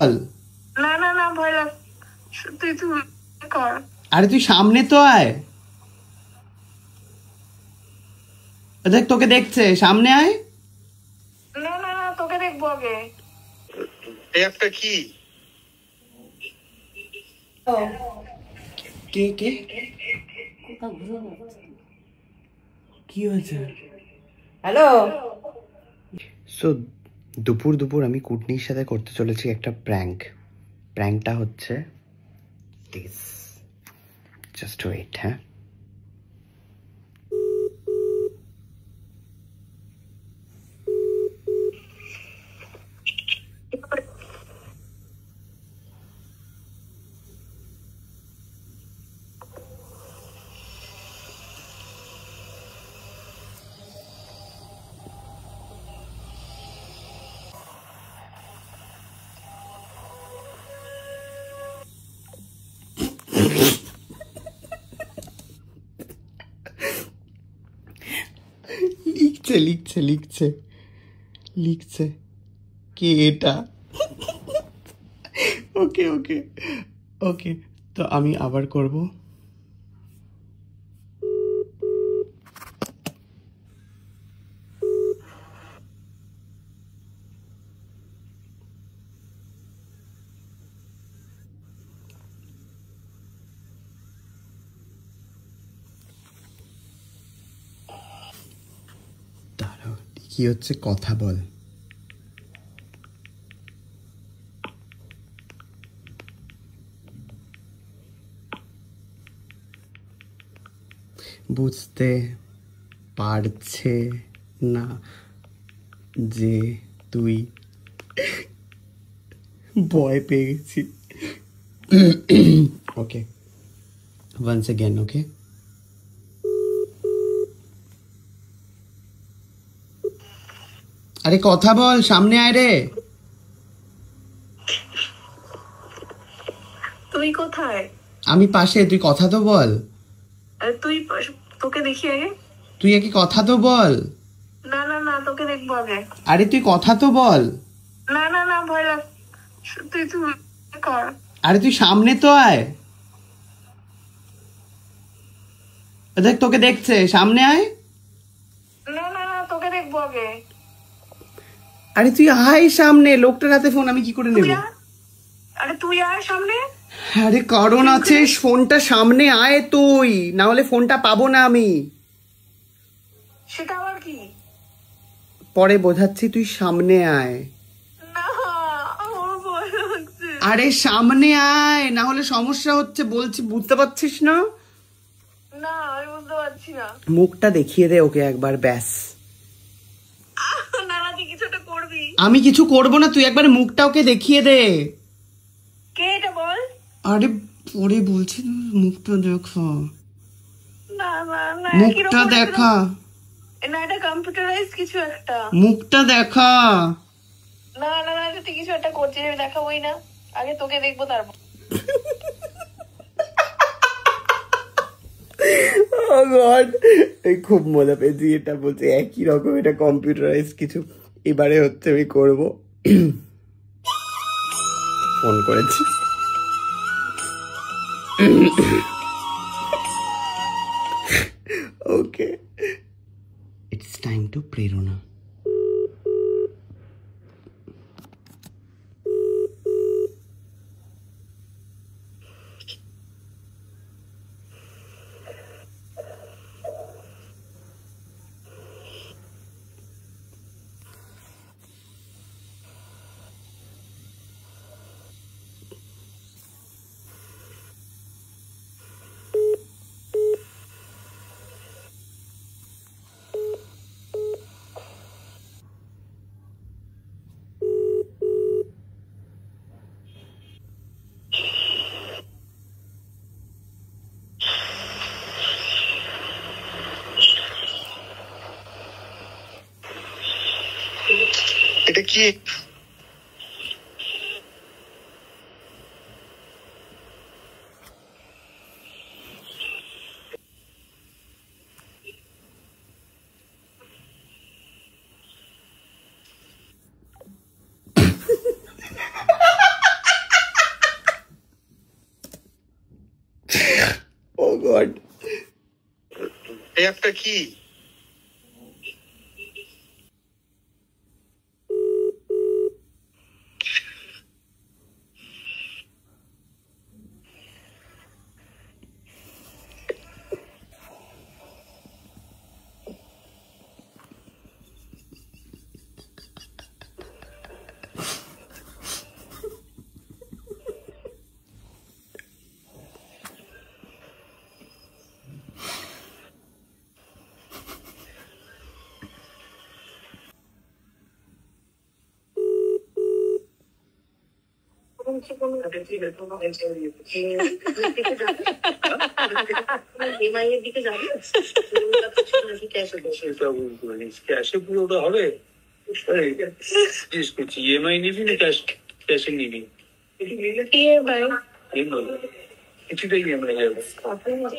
না না না ভয় লাগ তুই কর। আরে তুই সামনে তো আয়, দেখ তোকে দেখছে, সামনে আয়। না না না তোকে দেখবো আগে। একটা কি কে কে কি হয়েছে? হ্যালো। সো দুপুর দুপুর আমি কুটনির সাথে করতে চলেছি একটা প্র্যাঙ্কটা হচ্ছে দিস, জাস্ট ওয়েট। হ্যাঁ, লিখছে লিখছে লিখছে লিখছে কে এটা? ওকে ওকে ওকে, তো আমি আবার করব। দাঁড়াও, কি হচ্ছে, কথা বল। বুঝতে পারছে না যে তুই ভয় পেয়ে গেছি। ওকে, ওয়ান্স अगेन। ওকে, আরে কথা বল, সামনে আয় রে। তুই কোথায়? আমি পাশে, তুই কথা তো বল। তুই তোকে দেখি আগে। তুই কি কথা তো বল। না না না তোকে দেখবো আগে। আরে তুই কথা তো বল। না না না ভয় লাগ তুই কর। আরে তুই সামনে তো আয়, দেখ তোকে দেখছে, সামনে আয়। না না না তোকে দেখবো আগে। আরে তুই আয় সামনে, লোকটার হাতে ফোন, আমি কি করে নেব? আরে তুই আয় সামনে। আরে কারণ আছে, ফোনটা সামনে আয় তুই, না হলে ফোনটা পাবো না আমি। সেটা আবার কি? পরে বোঝাচ্ছি, তুই সামনে আয়। না আমার ভয় লাগছে। আরে সামনে আয়, না হলে সমস্যা হচ্ছে বলছি, বুঝতে পারছিস না? না আমি বুঝতে পারছি না। মুখটা দেখিয়ে দে ওকে একবার, ব্যাস। না না তুই কিছুটা করবি। আমি কিছু করব না, তুই একবার মুখটা ওকে দেখিয়ে দে। কে এটা বল। আরে পরে বলছি, মুখটা দেখা, না না না মুখটা দেখা, না এটা কম্পিউটারাইজ কিছু একটা। মুখটা দেখা। না না না তুই কিছু একটা করছিস, আমি দেখাবোই না, আগে তোকে দেখবো তারপর। Oh God, খুব মজা পেয়েছি এটা বলছে, একই রকম, এটা কম্পিউটারাইজ কিছু। এবারে হচ্ছে আমি করব, ফোন করেছি। ওকে, ইটস টাইম টু প্রেরণা। এটা কি? গড, এই অ্যাপটা কি? ক্যাশে পুরোটা হবে? ইএমআই নিবি না ক্যাশে নিবি? EMI কিছুটা ইএমআই যাবে।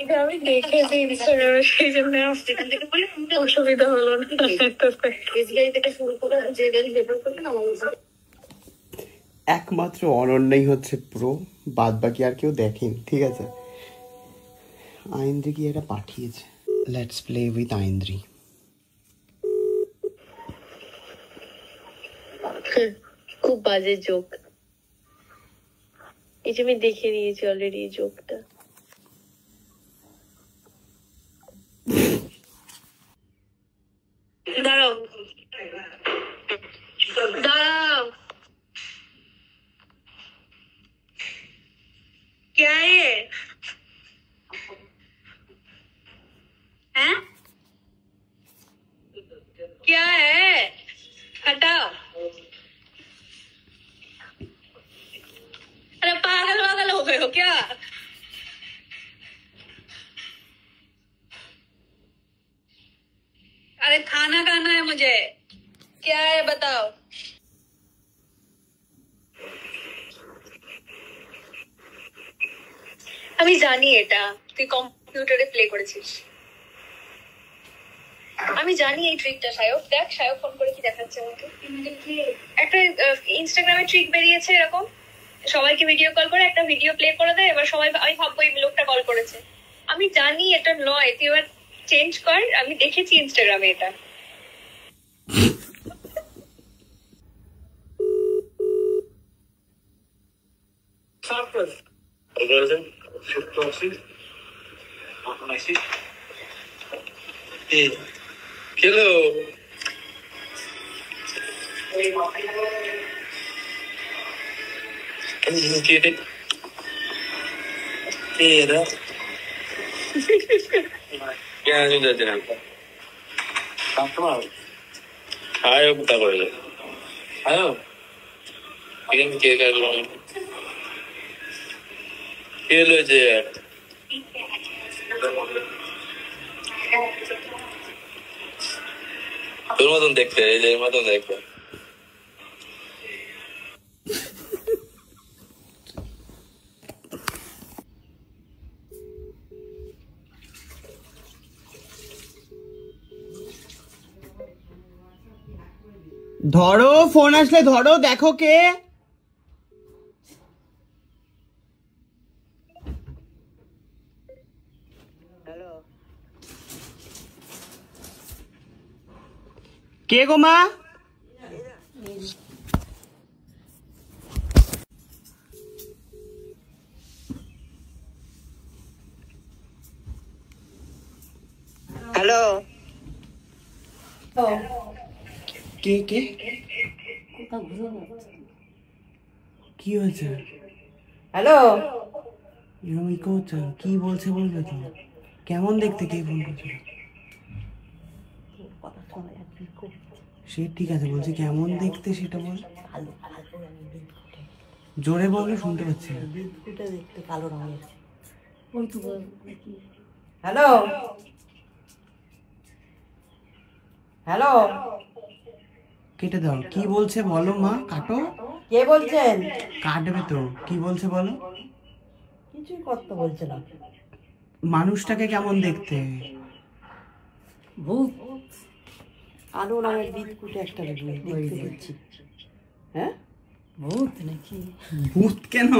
এটা আমি দেখেছি ইনস্টাগ্রামে, সেই জন্য অসুবিধা হলো না। থেকে শুরু করে যে গাড়ি ব্যবহার করবেন আমার একমাত্র অনন্যাই হচ্ছে প্রো, বাদ বাকি আর কেউ দেখেন। ঠিক আছে, আইন্দ্রি কি এটা পাঠিয়েছে, লেটস প্লে উইথ আইন্দ্রি। খুব বাজে জোক, এই যে আমি দেখে নিয়েছি অলরেডি এই জোকটা। দাঁড়াও দাঁড়াও, क्या है ये? हैं? क्या है? हटाओ। अरे पागल वागल हो गए हो क्या? अरे खाना खाना है मुझे, क्या है बताओ। আমি জানি এটা তুই কম্পিউটারে প্লে করেছিস, আমি জানি এই ট্রিকটা। সায়ক দেখ, সায়ক ফোন করে কি দেখাচ্ছে আমাকে, একটা ইনস্টাগ্রামে ট্রিক বেরিয়েছে এরকম, সবাইকে ভিডিও কল করে একটা ভিডিও প্লে করে দেয়, এবার সবাই আমি ভাববো এই লোকটা কল করেছে। আমি জানি এটা নয়, তুই এবার চেঞ্জ কর, আমি দেখেছি ইনস্টাগ্রামে এটা। Hello. क्या आयो पता कर लो आयो लेकिन क्या कर लो ये लो जे তোর মতন দেখতে, এই যে মতন দেখতে। ধরো, ফোন আসলে ধরো, দেখো কে। কে গো মা? হ্যালো, কে কে কি হয়েছে? হ্যালো, এরকম ইকো হচ্ছে, কি বলছে বলবে তো? কেমন দেখতে, কে ফোন করছিল? সে ঠিক আছে, বলছি কেমন দেখতে সেটা বল, জোরে বলো, শুনতে পাচ্ছি না। দেখতে কালো রঙের। হ্যালো হ্যালো, কেটে দাও, কি বলছে বলো মা, কাটো। কে বলছেন? কাটবে তো, কি বলছে বলো। কিছুই করতে বলছে না। মানুষটাকে কেমন দেখতে? ভূত, কালো রঙের বিদকুট একটা দেখতে দিচ্ছি। হ্যাঁ, ভূত নাকি? ভূত কেন?